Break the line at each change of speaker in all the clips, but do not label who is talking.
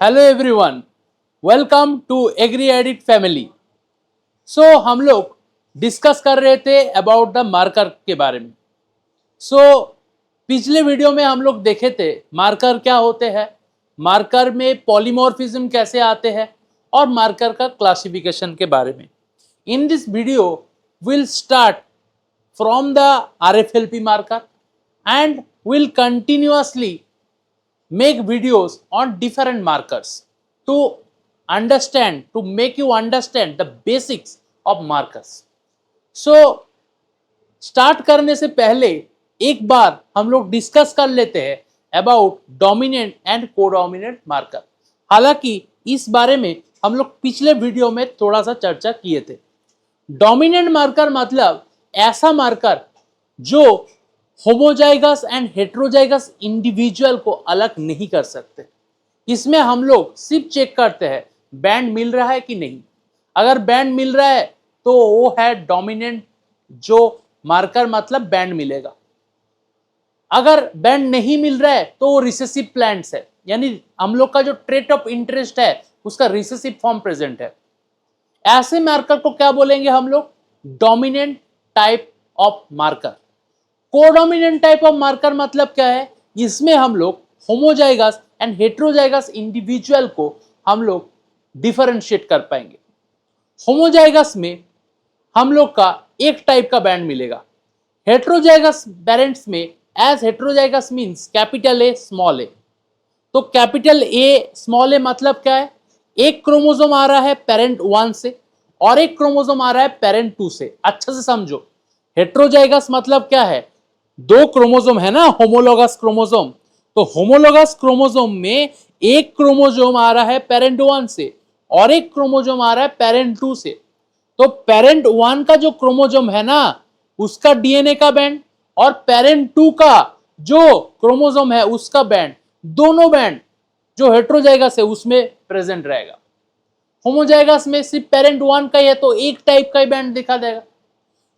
Hello everyone, welcome to agri edit family. So हम लोग discuss कर रहे थे अबाउट द मार्कर के बारे में। पिछले वीडियो में हम लोग देखे थे मार्कर क्या होते हैं, मार्कर में पॉलीमॉर्फिज्म कैसे आते हैं और मार्कर का क्लासिफिकेशन के बारे में। In this video will start from the RFLP marker and will continuously make videos on different markers to make you understand the basics of markers. Start करने से पहले एक बार हम लोग डिस्कस कर लेते हैं अबाउट डोमिनेंट एंड कोडोमिनेंट मार्कर। हालांकि इस बारे में हम लोग पिछले वीडियो में थोड़ा सा चर्चा किए थे। डोमिनेंट मार्कर मतलब ऐसा मार्कर जो होमोजाइगस एंड हेट्रोजाइगस इंडिविजुअल को अलग नहीं कर सकते। इसमें हम लोग सिर्फ चेक करते हैं बैंड मिल रहा है कि नहीं। अगर बैंड मिल रहा है तो वो है डोमिनेंट जो मार्कर, मतलब बैंड मिलेगा। अगर बैंड नहीं मिल रहा है तो वो रिसेसिव प्लांट्स है, यानी हम लोग का जो ट्रेट ऑफ इंटरेस्ट है उसका रिसेसिव फॉर्म प्रेजेंट है। ऐसे मार्कर को क्या बोलेंगे हम लोग? Dominant type of marker. Codominant type of marker मतलब क्या है? इसमें हम लोग होमोजाइगस एंड हेट्रोजाइगस इंडिविजुअल को हम लोग डिफरेंशिएट कर पाएंगे। होमोजाइगस में हम लोग का एक टाइप का बैंड मिलेगा। हेट्रोजाइगस पेरेंट्स में, as heterozygous means capital A small A, तो कैपिटल ए स्मॉल ए मतलब क्या है? एक क्रोमोसोम आ रहा है पेरेंट 1 से और एक क्रोमोसोम आ रहा है पेरेंट 2 से। अच्छा से समझो, हेट्रोजाइगस मतलब क्या है? दो क्रोमोसोम है ना, होमोलोगस क्रोमोसोम। तो होमोलोगस क्रोमोसोम में एक क्रोमोसोम आ रहा है पेरेंट 1 से और एक क्रोमोसोम आ रहा है पेरेंट 2 से। तो पेरेंट 1 का जो क्रोमोसोम है ना, उसका डीएनए का बैंड और पेरेंट 2 का जो क्रोमोसोम है उसका बैंड, दोनों बैंड जो हेट्रोजाइगस है उसमें प्रेजेंट रहेगा। होमोजाइगस में सिर्फ पेरेंट 1 का ही है तो एक टाइप का ही बैंड दिखा देगा।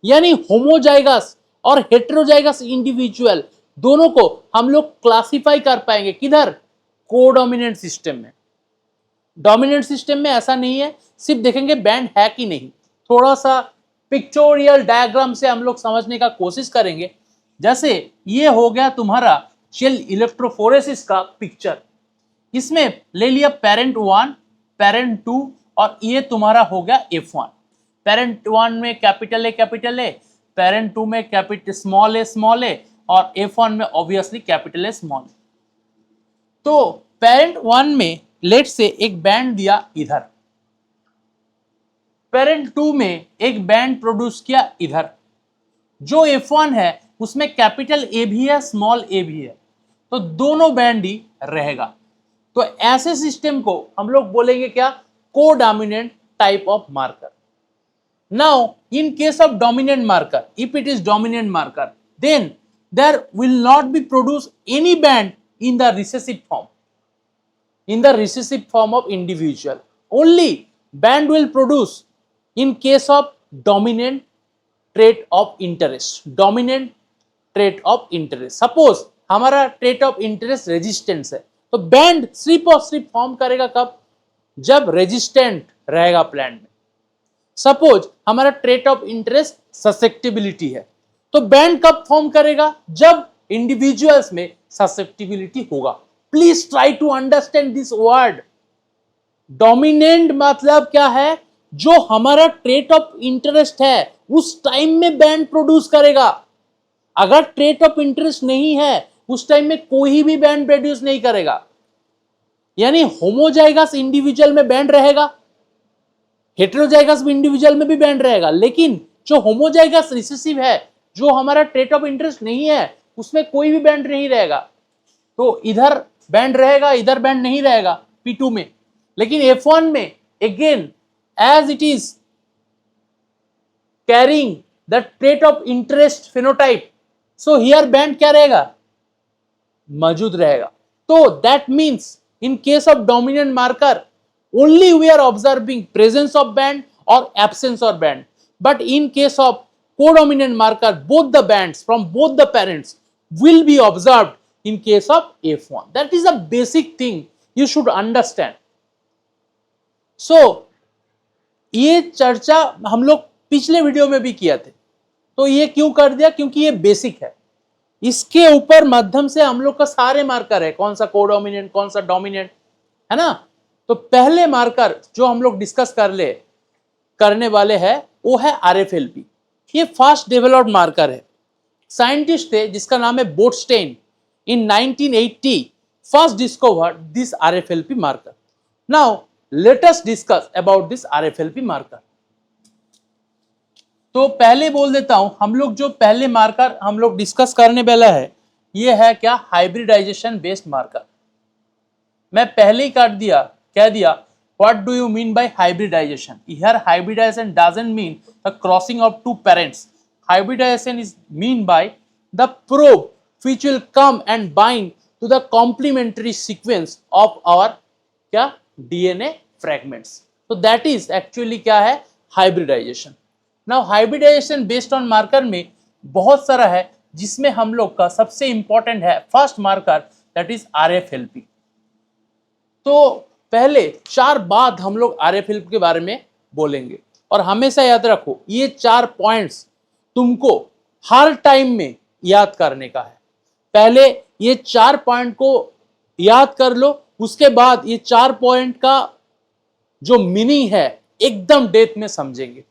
यानी होमोजाइगस और हेट्रोजाइगस इंडिविजुअल दोनों को हम लोग क्लासिफाई कर पाएंगे किधर? कोडोमिनेंट सिस्टम में। डोमिनेंट सिस्टम में ऐसा नहीं है, सिर्फ देखेंगे बैंड है कि नहीं। थोड़ा सा पिक्चोरियल डायग्राम से हम लोग समझने का कोशिश करेंगे। जैसे ये हो गया तुम्हारा शेल इलेक्ट्रोफोरेसिस का पिक्चर। इसमें ले लिया पेरेंट 1, पेरेंट 2 और ये तुम्हारा हो गया F1। पेरेंट 1 में कैपिटल ए, पेरेंट 2 में कैपिटल स्मॉल ए और F1 में ऑब्वियसली कैपिटल ए स्मॉल। तो पेरेंट 1 में लेट से एक बैंड दिया इधर, पेरेंट 2 में एक बैंड प्रोड्यूस किया इधर। जो F1 है उसमें कैपिटल ए भी है, स्मॉल ए भी है, तो दोनों बैंड ही रहेगा। तो ऐसे सिस्टम को हम लोग बोलेंगे क्या? Codominant type of marker. Now in case of dominant marker, if it is dominant marker, then there will not be produced any band in the recessive form of individual. Only band will produce in case of dominant trait of interest. Dominant trait of interest, suppose हमारा trait of interest resistance है, तो band सिर्फ और सिर्फ form करेगा कब? जब resistant रहेगा प्लांट में। सपोज हमारा ट्रेट ऑफ इंटरेस्ट ससेप्टिबिलिटी है, तो बैंड कब फॉर्म करेगा? जब इंडिविजुअल्स में ससेप्टिबिलिटी होगा। Please try to understand this word. Dominant मतलब क्या है? जो हमारा ट्रेट ऑफ इंटरेस्ट है उस टाइम में बैंड प्रोड्यूस करेगा। अगर ट्रेट ऑफ इंटरेस्ट नहीं है उस टाइम में कोई भी बैंड प्रोड्यूस नहीं करेगा। यानी होमोजाइगस इंडिविजुअल में बैंड रहेगा, हेट्रोजाइगस इंडिविजुअल में भी बैंड रहेगा, लेकिन जो होमोजाइगस रिसेसिव है, जो हमारा ट्रेट ऑफ इंटरेस्ट नहीं है, उसमें कोई भी बैंड नहीं रहेगा। तो इधर बैंड रहेगा, इधर बैंड नहीं रहेगा P2 में। लेकिन F1 में again as it is carrying the trait of interest phenotype, so here band क्या रहेगा? मौजूद रहेगा। तो that means in case of dominant marker only we are observing presence of band or absence of band, but in case of codominant marker both the bands from both the parents will be observed in case of F1. That is a basic thing you should understand. So ये चर्चा हम लोग पिछले video में भी किया थे, तो ये क्यों कर दिया? क्योंकि ये बेसिक है, इसके ऊपर माध्यम से हम लोग का सारे मार्कर है, कौन सा कोडोमिनेंट, कौन सा डोमिनेंट, है ना। तो पहले मार्कर जो हम लोग डिस्कस करने वाले हैं वो है RFLP। ये फास्ट डेवलप्ड मार्कर है। साइंटिस्ट थे जिसका नाम है बोटस्टेन, इन 1980 first discovered this RFLP marker. Now let us discuss about this RFLP marker. तो पहले बोल देता हूं, हम लोग जो पहले मार्कर हम लोग डिस्कस करने वाला है ये है क्या? Hybridization based marker. मैं पहले ही कह दिया what do you mean by hybridization? Here hybridization doesn't mean the crossing of two parents. Hybridization is mean by the probe which will come and bind to the complementary sequence of our क्या DNA fragments. So that is actually क्या है? Hybridization. Now hybridization based on marker में बहुत सारा है, जिसमें हम लोग का सबसे important है first marker, that is RFLP। तो पहले 4 बात हम लोग RFLP के बारे में बोलेंगे, और हमेशा याद रखो ये 4 पॉइंट्स तुमको हर टाइम में याद करने का है। पहले ये 4 पॉइंट को याद कर लो, उसके बाद ये 4 पॉइंट का जो मीनिंग है एकदम डेप्थ में समझेंगे।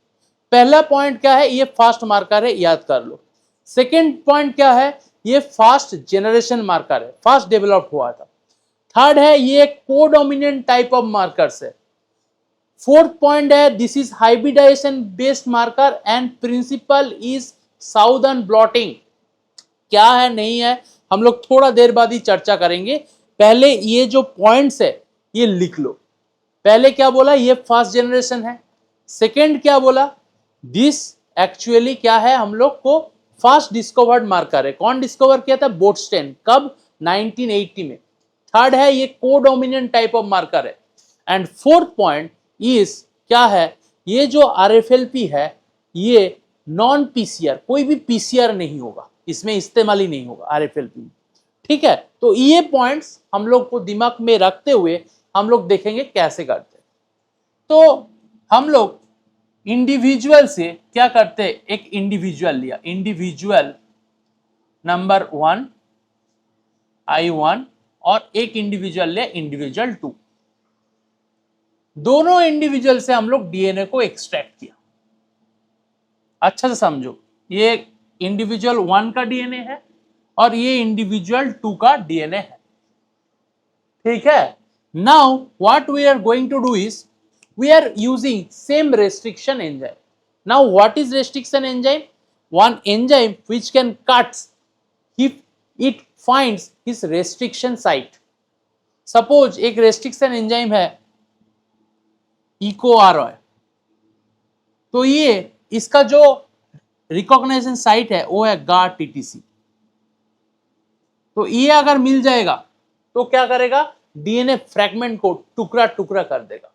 पहला पॉइंट क्या है? ये फास्ट मार्कर है, याद कर लो। सेकेंड पॉइंट क्या है? ये फास्ट जेनरेशन मार्कर है, फास्ट डेवलप हुआ था। थर्ड है ये कोडोमिनेंट टाइप ऑफ मार्कर्स है। फोर्थ पॉइंट है this is hybridization based marker and principle is southern blotting. क्या है नहीं है हम लोग थोड़ा देर बाद ही चर्चा करेंगे। पहले ये जो पॉइंट्स है ये लिख लो। पहले क्या बोला? ये फर्स्ट जनरेशन है। सेकेंड क्या बोला? दिस एक्चुअली क्या है? हम लोग को फर्स्ट डिस्कवर्ड मार्कर है। कौन डिस्कवर किया था? बोटस्टेन। कब? 1980 में। थर्ड है ये कोडोमिनेंट टाइप ऑफ मार्कर है। एंड फोर्थ पॉइंट इज क्या है? ये जो RFLP है ये नॉन पीसीआर, कोई भी पीसीआर नहीं होगा, इसमें इस्तेमाल ही नहीं होगा RFLP। ठीक है, तो ये पॉइंट्स हम लोग को दिमाग में रखते हुए हम लोग देखेंगे कैसे करते। तो हम लोग इंडिविजुअल से क्या करते? एक इंडिविजुअल लिया, इंडिविजुअल नंबर 1 I1 और एक इंडिविजुअल ले इंडिविजुअल 2। दोनों इंडिविजुअल से हम लोग DNA को एक्सट्रैक्ट किया। अच्छा से समझो, ये इंडिविजुअल 1 का DNA है और ये इंडिविजुअल 2 का DNA है। ठीक है, now what we are going to do is we are using same restriction enzyme. Now what is restriction enzyme? One enzyme which can cut if it finds its restriction site. Suppose एक restriction enzyme है EcoROI, तो ये इसका जो recognition site है वो है GAR-TTC। तो ये अगर मिल जाएगा तो क्या करेगा? DNA फ्रैगमेंट को टुकड़ा टुकड़ा कर देगा।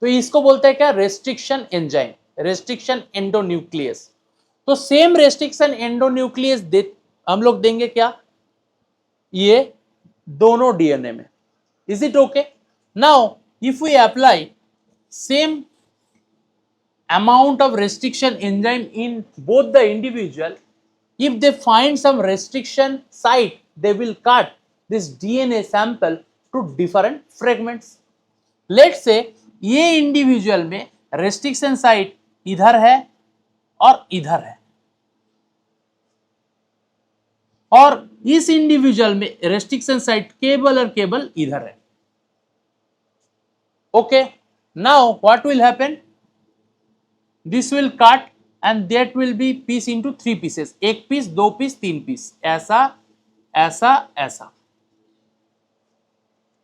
तो इसको बोलते हैं क्या? Restriction enzyme, restriction endonuclease. तो सेम रेस्ट्रिक्शन एंडोन्यूक्लियस हम लोग देंगे क्या? ये दोनों DNA में। Is it okay? Now if we apply same amount of restriction enzyme in both the individual, if they find some restriction site, they will cut this DNA sample to different fragments. Let's say ये individual में restriction site इधर है और इधर है, और इस individual में रेस्ट्रिक्शन साइट केवल और केवल इधर है। Okay, now what will happen? This will cut and that will be piece into 3 pieces. 1 piece, 2 piece, 3 piece, ऐसा ऐसा ऐसा।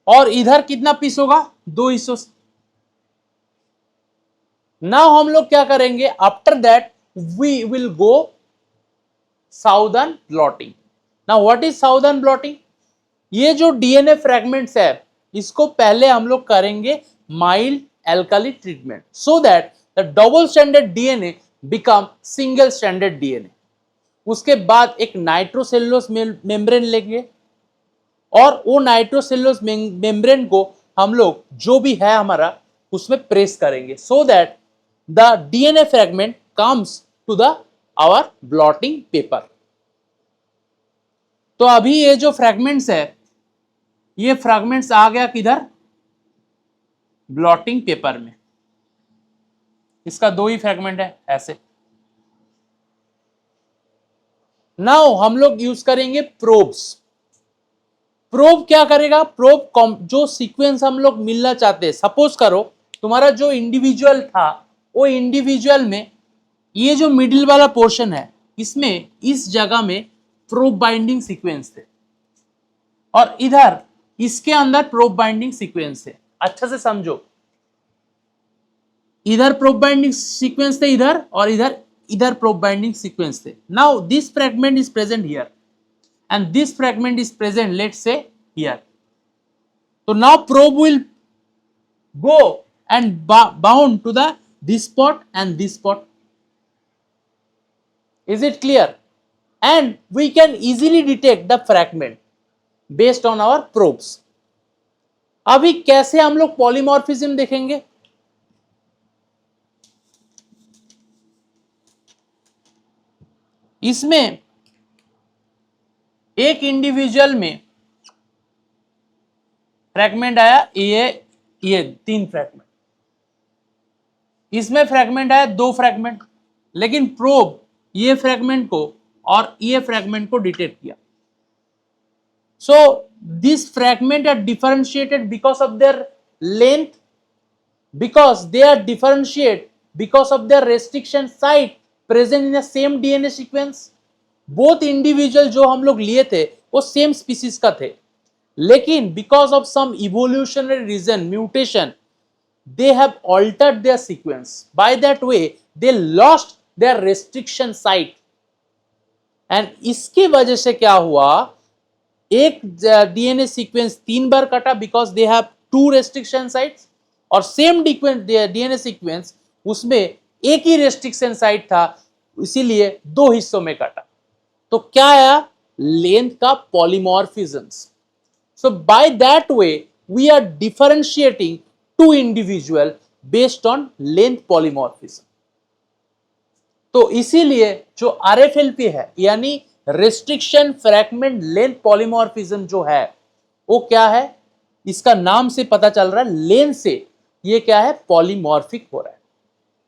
और इधर कितना पीस होगा? 2 हिस्सों। नाउ हम लोग क्या करेंगे? After that we will go southern blotting. Now what is southern blotting? ये जो DNA फ्रैगमेंट्स है इसको पहले हम लोग करेंगे mild alkali treatment, so that the double stranded DNA become single stranded DNA। उसके बाद एक नाइट्रोसेलुलोज मेम्ब्रेन लेंगे और वो नाइट्रोसेलुलोज मेम्ब्रेन को हम लोग जो भी है हमारा उसमें प्रेस करेंगे, so that the DNA fragment comes to the our blotting paper. तो अभी ये जो फ्रैगमेंट्स है, ये फ्रैगमेंट्स आ गया किधर, ब्लॉटिंग पेपर में। इसका 2 ही फ्रैगमेंट है ऐसे। नाउ हम लोग यूज करेंगे प्रोब्स। प्रोब क्या करेगा, प्रोब जो सीक्वेंस हम लोग मिलना चाहते हैं, सपोज करो तुम्हारा जो इंडिविजुअल था वो इंडिविजुअल में ये जो मिडिल वाला पोर्शन है इसमें इस जगह में प्रोब बाइंडिंग सीक्वेंस थे और इधर इसके अंदर प्रोब बाइंडिंग सीक्वेंस है। अच्छा से समझो, इधर प्रोब बाइंडिंग सीक्वेंस थे इधर, और इधर प्रोब बाइंडिंग सीक्वेंस थे। Now this fragment is present here and this fragment is present, let's say here. So now probe will go and bound to the this spot and this spot. Is it clear? And we can easily detect the fragment based on our probes. अभी कैसे हम लोग polymorphism देखेंगे, इसमें एक individual में fragment आया ये 3 फ्रैगमेंट, इसमें फ्रैगमेंट आया 2 फ्रैगमेंट, लेकिन प्रोब ये फ्रैगमेंट को और ये फ्रैगमेंट को डिटेक्ट किया। So this fragment are differentiated because of their length, because they are differentiate because of their restriction site present in the same DNA sequence. Both individual जो हम लोग लिए थे वो सेम स्पीसीज का थे, लेकिन because of some evolutionary reason, mutation, they have altered their sequence, by that way they lost their restriction site. And इसकी वजह से क्या हुआ, एक डीएनए सीक्वेंस 3 बार कटा because they have 2 restriction sites, और सेम डीएनए सीक्वेंस उसमें एक ही रेस्ट्रिक्शन साइट था, इसीलिए 2 हिस्सों में कटा। तो क्या आया, लेंथ का polymorphisms. So by that way we are differentiating 2 individual based on length polymorphism. तो इसीलिए जो आरएफएलपी है यानी रेस्ट्रिक्शन फ्रैगमेंट लेंथ पॉलीमॉर्फिज्म जो है वो क्या है, इसका नाम से पता चल रहा है, लेंथ से ये क्या है, पॉलीमॉर्फिक हो रहा है।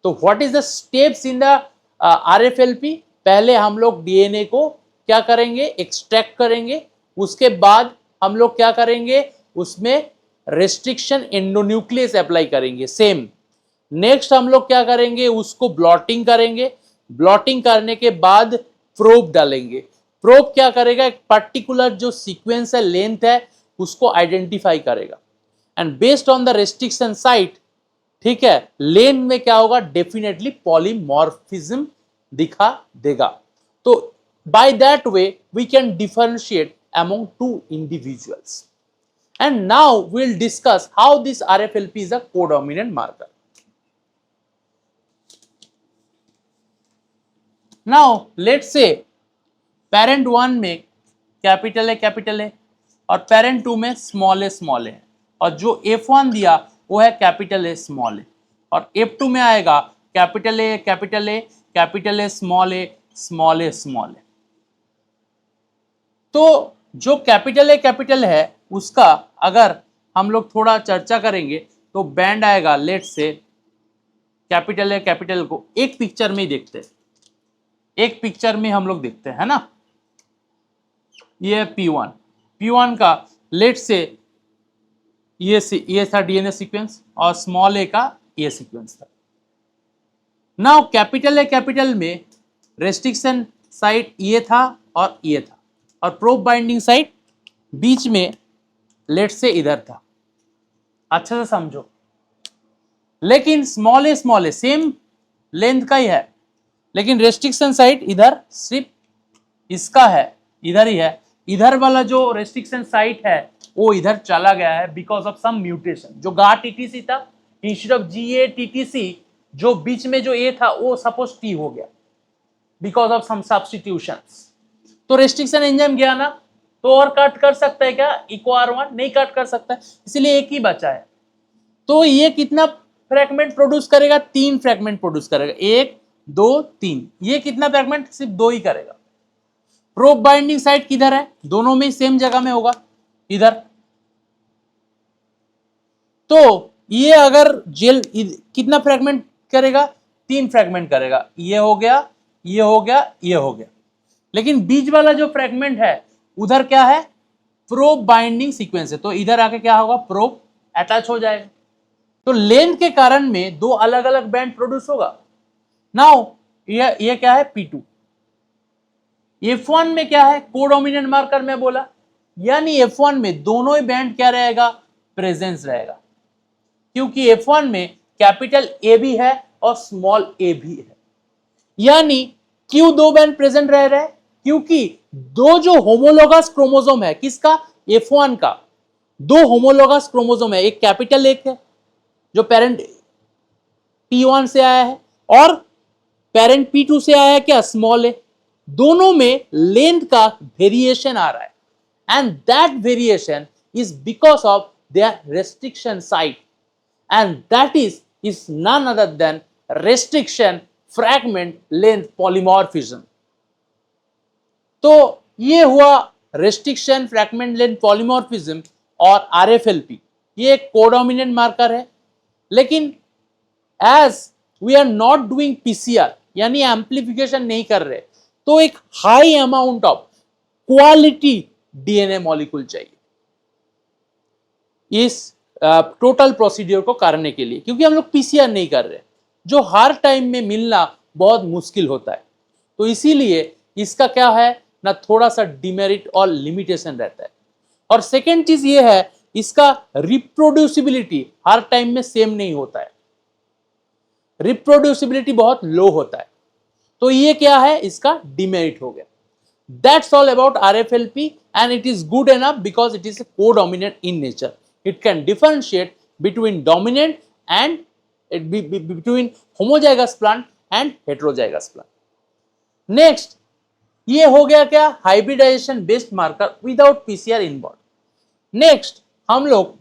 तो what is the steps in the RFLP, पहले हम लोग डीएनए को क्या करेंगे, एक्सट्रैक्ट करेंगे, उसके बाद हम लोग क्या करेंगे, उसमें रेस्ट्रिक्शन एंडोन्यूक्लियस अप्लाई करेंगे सेम। नेक्स्ट हम लोग क्या करेंगे, उसको ब्लॉटिंग करेंगे, ब्लॉटिंग करने के बाद प्रोब डालेंगे। प्रोब क्या करेगा, एक पर्टिकुलर जो सीक्वेंस है, लेंथ है, उसको आइडेंटिफाई करेगा and based on the restriction site, ठीक है, लेंथ में क्या होगा, डेफिनेटली पॉलीमॉर्फिज्म दिखा देगा। तो by that way we can differentiate among 2 individuals. And now we will discuss how this RFLP is a codominant marker. Now let's say parent 1 में capital है और पेरेंट 2 में स्मॉल है, और जो F1 दिया वो है कैपिटल ए स्मॉल है, और F2 में आएगा कैपिटल ए स्मॉल है। तो जो कैपिटल है उसका अगर हम लोग थोड़ा चर्चा करेंगे तो बैंड आएगा, लेट्स से कैपिटल को एक पिक्चर में ही देखते हैं, एक पिक्चर में हम लोग देखते हैं, है ना। ये P1 का लेट्स से ये था डीएनए सीक्वेंस और स्मॉल ए का ये सीक्वेंस था। नाउ कैपिटल में रेस्ट्रिक्शन साइट ये था और ये था, और प्रोब बाइंडिंग साइट बीच में लेट्स से इधर था। अच्छा से समझो, लेकिन स्मॉल ए सेम लेंथ का ही है, लेकिन रेस्ट्रिक्शन साइट इधर सिर्फ इसका है, इधर ही है। इधर वाला जो रेस्ट्रिक्शन साइट है वो इधर चला गया है बिकॉज ऑफ सम म्यूटेशन। जो गा टीटीसी था, इंस्टेड ऑफ GA TTC, जो बीच में जो ए था वो सपोज टी हो गया बिकॉज ऑफ सम सब्स्टिट्यूशंस। तो रेस्ट्रिक्शन एंजाइम गया ना, तो और कट कर सकता है क्या इको R1? नहीं कट कर सकता है, इसलिए एक ही बचा है। तो ये कितना फ्रैगमेंट प्रोड्यूस करेगा? 3 फ्रैगमेंट प्रोड्यूस करेगा, 1 2 3। ये कितना फ्रैगमेंट? सिर्फ 2 ही करेगा। प्रोब बाइंडिंग साइट किधर है? दोनों में सेम जगह में होगा, इधर। तो ये अगर जेल कितना फ्रैगमेंट करेगा? 3 फ्रैगमेंट करेगा। ये हो गया, ये हो गया, ये हो गया। लेकिन बीच वाला जो फ्रैगमेंट है उधर क्या है? प्रोब बाइंडिंग सीक्वेंस है, तो इधर आके क्या होगा? प्रोब अटैच हो जाएगा। तो लेंथ के कारण में 2 अलग अलग बैंड प्रोड्यूस होगा। नाउ ये क्या है? P2। F1 में क्या है? कोडोमिनेंट मार्कर में बोला, यानी F1 में दोनों ही बैंड क्या रहेगा? प्रेजेंस रहेगा, क्योंकि F1 में कैपिटल A भी है और स्मॉल a भी है। यानी क्यों 2 बैंड प्रेजेंट रह रहे हैं? क्योंकि 2 जो होमोलोगस क्रोमोसोम है, किसका? F1 का। 2 होमोलोगस क्रोमोसोम है, एक कैपिटल A है जो पेरेंट P1 से आया है और पेरेंट P2 से आया है क्या? Small a। दोनों में लेंथ का वेरिएशन आ रहा है, and that variation is because of their restriction site, and that is none other than restriction fragment length polymorphism. तो ये हुआ रेस्ट्रिक्शन फ्रैगमेंट लेंथ पॉलीमॉर्फिज्म और RFLP। ये एक कोडोमिनेंट मार्कर है, लेकिन as we are not doing PCR यानी amplification नहीं कर रहे, तो एक high amount of quality DNA molecule चाहिए इस टोटल प्रोसीड्यूर को करने के लिए, क्योंकि हम लोग PCR नहीं कर रहे, जो हर टाइम में मिलना बहुत मुश्किल होता है। तो इसीलिए इसका क्या है ना, थोड़ा सा डिमेरिट और लिमिटेशन रहता है। और सेकेंड चीज ये है, इसका रिप्रोड्यूसिबिलिटी हर टाइम में सेम नहीं होता है, रिप्रोड्यूसिबिलिटी बहुत लो होता है। तो ये क्या है? इसका डिमेरिट हो गया। That's all about RFLP, and it is good enough because it is codominant in nature. It can differentiate between dominant and between homozygous plant and heterozygous plant. Next ये हो गया क्या? Hybridization based marker without PCR involved. Next हम लोग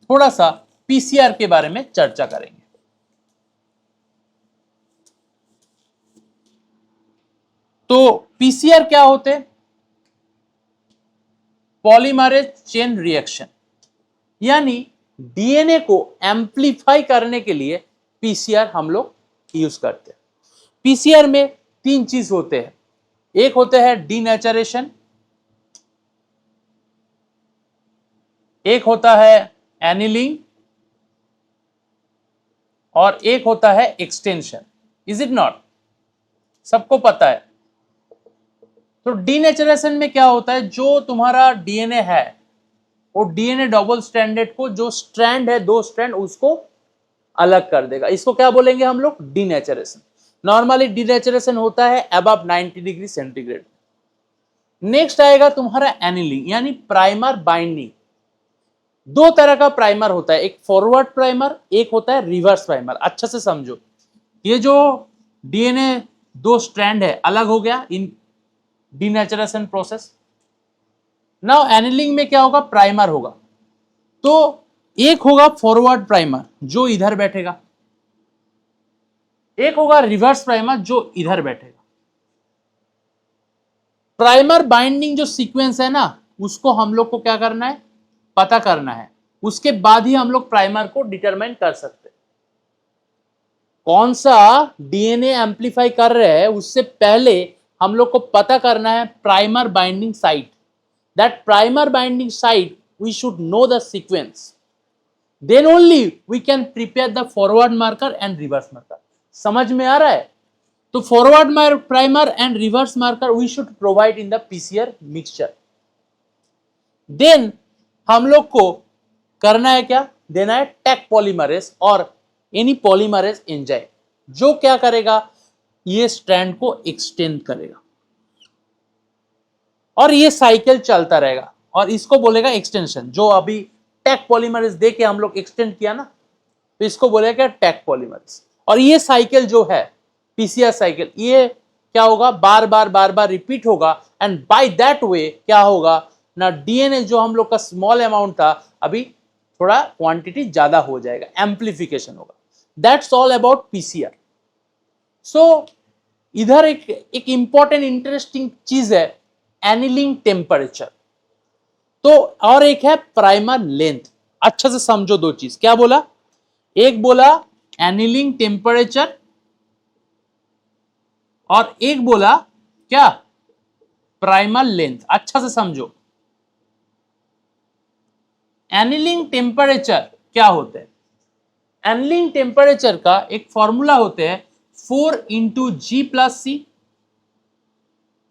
थोड़ा सा PCR के बारे में चर्चा करेंगे। तो PCR क्या होते? पॉलीमरेज चेन रिएक्शन, यानी DNA को एम्प्लीफाई करने के लिए PCR हम लोग यूज करते हैं। PCR में 3 चीज होते हैं, एक होते हैं डीनेचरेशन, एक होता है एनिलिंग और एक होता है एक्सटेंशन। Is it not? सबको पता है। तो डीनेचरेशन में क्या होता है, जो तुम्हारा DNA है वो DNA डबल स्ट्रैंडेड को, जो स्ट्रैंड है 2 स्ट्रैंड, उसको अलग कर देगा। इसको क्या बोलेंगे हम लोग? डीनेचरेशन। नॉर्मली डीनेचरेशन होता है अबव 90 डिग्री सेंटीग्रेड। नेक्स्ट आएगा तुम्हारा एनिलिंग, यानी प्राइमर बाइंडिंग। 2 तरह का प्राइमर होता है, एक फॉरवर्ड प्राइमर, एक होता है रिवर्स प्राइमर। अच्छा से समझो, ये जो DNA 2 स्ट्रैंड है अलग हो गया इन डीनेचरेशन प्रोसेस। नाउ एनिलिंग में क्या होगा? प्राइमर होगा, तो एक होगा फॉरवर्ड प्राइमर जो इधर बैठेगा, एक होगा रिवर्स प्राइमर जो इधर बैठेगा। प्राइमर बाइंडिंग जो सीक्वेंस है ना, उसको हम लोग को क्या करना है? पता करना है। उसके बाद ही हम लोग प्राइमर को डिटरमाइन कर सकते हैं। कौन सा DNA एम्प्लीफाई कर रहे हैं उससे पहले हम लोग को पता करना है primer binding site. That primer binding site we should know the sequence, then only we can prepare the forward marker and reverse marker। समझ में आ रहा है? तो forward primer and reverse marker we should provide in the PCR mixture। then हम लोग को करना है क्या? देना है टैक पॉलीमरेज और एनी पॉलीमरेज एंजाइम, जो क्या करेगा? ये स्ट्रैंड को एक्सटेंड करेगा और ये साइकिल चलता रहेगा, और इसको बोलेगा एक्सटेंशन। जो अभी टैक पॉलीमरेज दे के हम लोग एक्सटेंड किया ना, तो इसको बोलेगा क्या? Taq polymerase. और ये साइकिल जो है PCR साइकिल, ये क्या होगा? बार बार रिपीट होगा, एंड बाय दैट वे क्या होगा? ना डीएनए जो हम लोग का स्मॉल अमाउंट था, अभी थोड़ा क्वांटिटी ज्यादा हो जाएगा, एम्प्लीफिकेशन होगा। That's all about PCR. So इधर एक इंपॉर्टेंट इंटरेस्टिंग चीज है, एनीलिंग टेम्परेचर। तो और एक है प्राइमर लेंथ। अच्छा से समझो दो चीज, क्या बोला? एक बोला एनीलिंग टेम्परेचर और एक बोला क्या? Primer length. अच्छा से समझो, एनीलिंग टेम्परेचर क्या होते हैं? एनीलिंग टेम्परेचर का एक फॉर्मूला होते हैं 4 इंटू जी प्लस सी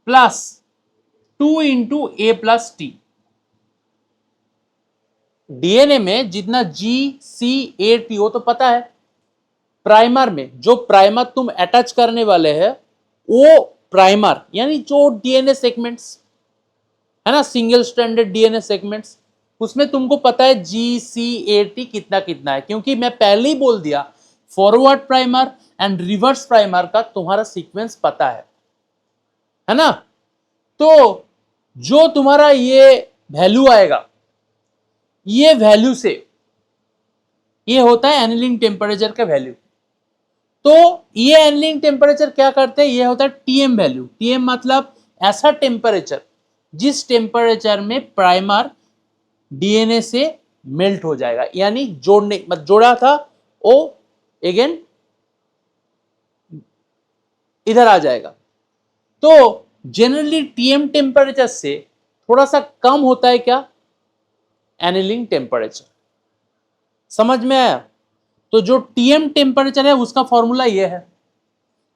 प्लस 2 इंटू ए प्लस टी। डीएनए में जितना जी सी ए टी हो तो पता है, प्राइमर में जो प्राइमर तुम अटैच करने वाले हैं वो प्राइमर यानी जो डीएनए सेगमेंट्स है ना, सिंगल स्ट्रैंडेड डीएनए सेगमेंट्स, उसमें तुमको पता है जी सी ए टी कितना कितना है, क्योंकि मैं पहले ही बोल दिया forward primer and reverse primer का तुम्हारा सीक्वेंस पता है ना। तो जो तुम्हारा ये वैल्यू आएगा, ये वैल्यू से ये होता है एनीलिंग टेम्परेचर का वैल्यू। तो ये एनीलिंग टेम्परेचर क्या करते हैं, ये होता है टीएम वैल्यू। टीएम मतलब ऐसा टेम्परेचर जिस टेम्परेचर में प्राइमर डीएनए से मेल्ट हो जाएगा, यानी जोड़ने मतलब जोड़ा था वो अगेन इधर आ जाएगा। तो जनरली टीएम टेम्परेचर से थोड़ा सा कम होता है क्या? Annealing temperature. समझ में आया? तो जो टीएम टेम्परेचर है उसका फॉर्मूला ये है,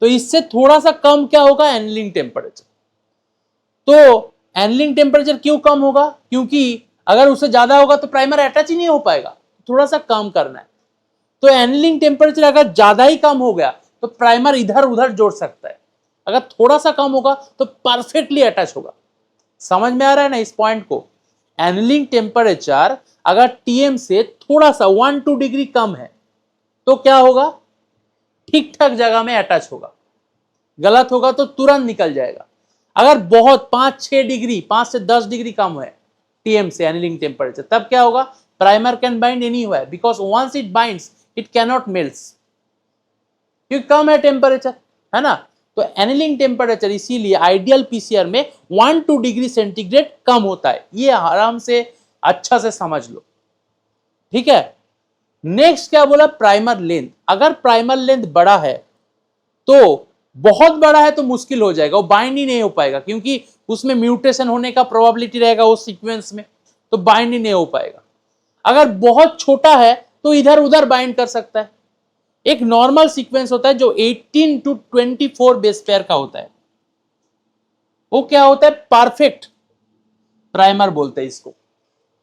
तो इससे थोड़ा सा कम क्या होगा? Annealing temperature. तो एनीलिंग टेम्परेचर क्यों कम होगा? क्योंकि अगर उससे ज्यादा होगा तो प्राइमर अटैच ही नहीं हो पाएगा, थोड़ा सा कम करना है। तो एनीलिंग टेम्परेचर अगर ज्यादा ही कम हो गया तो प्राइमर इधर उधर जोड़ सकता है, अगर थोड़ा सा कम होगा तो परफेक्टली अटैच होगा। समझ में आ रहा है ना इस पॉइंट को? एनीलिंग टेम्परेचर अगर टीएम से थोड़ा सा 1-2 डिग्री कम है तो क्या होगा? ठीक ठाक जगह में अटैच होगा, गलत होगा तो तुरंत निकल जाएगा। अगर बहुत 5-6 डिग्री 5 से 10 डिग्री कम है टीएम से एनीलिंग टेम्परेचर, तब क्या होगा? Primer can bind anywhere because once it binds it can not melts, क्योंकि कम है टेम्परेचर, है ना। तो एनीलिंग टेम्परेचर इसीलिए आइडियल पीसीआर में 1-2 डिग्री सेंटीग्रेड कम होता है। ये आराम से अच्छा से समझ लो, ठीक है। नेक्स्ट क्या बोला? Primer length. अगर प्राइमर लेंथ बड़ा है तो बहुत बड़ा है तो मुश्किल हो जाएगा, वो बाइंड ही नहीं हो पाएगा, क्योंकि उसमें म्यूटेशन होने का प्रोबेबिलिटी रहेगा उस सीक्वेंस में, तो बाइंड ही नहीं हो पाएगा। अगर बहुत छोटा है तो इधर उधर बाइंड कर सकता है। एक नॉर्मल सीक्वेंस होता है जो 18 to 24 बेस पेयर का होता है, वो क्या होता है? परफेक्ट प्राइमर बोलते हैं इसको,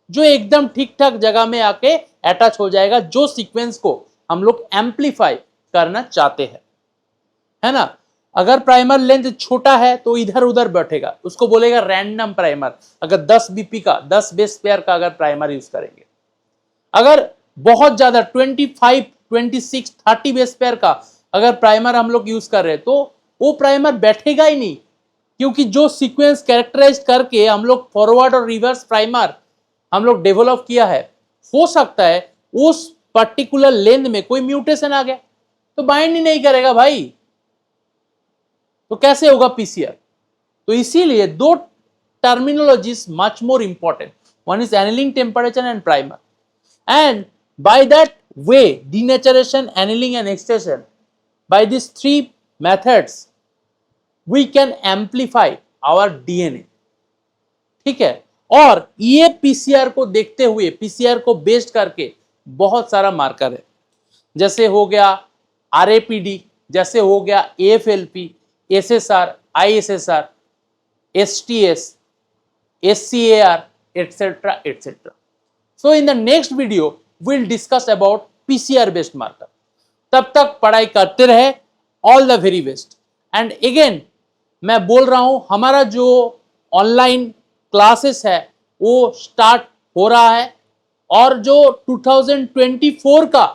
जो एकदम ठीक ठाक जगह में आके अटैच हो जाएगा जो सीक्वेंस को हम लोग एम्पलीफाई करना चाहते हैं, है ना। अगर प्राइमर लेंथ छोटा है तो इधर उधर बैठेगा, उसको बोलेगा रैंडम प्राइमर। अगर 10 बीपी का 10 बेस पेयर का अगर प्राइमर यूज करेंगे, अगर बहुत ज्यादा 25, 26, 30 बेस पेयर का अगर प्राइमर हम लोग यूज कर रहे हैं तो वो प्राइमर बैठेगा ही नहीं, क्योंकि जो सीक्वेंस कैरेक्टराइज करके हम लोग फॉरवर्ड और रिवर्स प्राइमर हम लोग डेवलप किया है, हो सकता है उस पर्टिकुलर लेंथ में कोई म्यूटेशन आ गया तो बाइंड ही नहीं करेगा भाई, तो कैसे होगा पीसीआर? तो इसीलिए दो terminologies much more important, one is annealing temperature and primer, and by that way denaturation, annealing and extraction, by these 3 methods we can amplify our DNA, ठीक है। और ये पीसीआर को देखते हुए, पीसीआर को बेस्ड करके बहुत सारा मार्कर है, जैसे हो गया आरएपीडी, जैसे हो गया AFLP, SSR, ISSR, STS, SCAR, etcetera etcetera. So in the next video we'll discuss about PCR based marker. तब तक पढ़ाई करते रहे, all the very best. And again मैं बोल रहा हूं हमारा जो ऑनलाइन क्लासेस है वो स्टार्ट हो रहा है, और जो 2024 का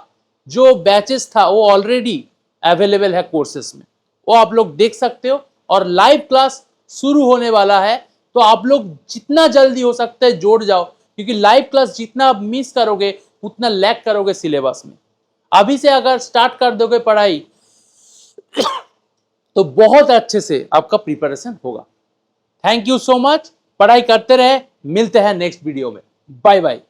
जो बैचेस था वो ऑलरेडी अवेलेबल है कोर्सेस में, वो आप लोग देख सकते हो। और लाइव क्लास शुरू होने वाला है तो आप लोग जितना जल्दी हो सकता है जोड़ जाओ, क्योंकि लाइव क्लास जितना आप मिस करोगे उतना लैग करोगे सिलेबस में। अभी से अगर स्टार्ट कर दोगे पढ़ाई तो बहुत अच्छे से आपका प्रिपरेशन होगा। Thank you so much. पढ़ाई करते रहे, मिलते हैं नेक्स्ट वीडियो में। Bye bye.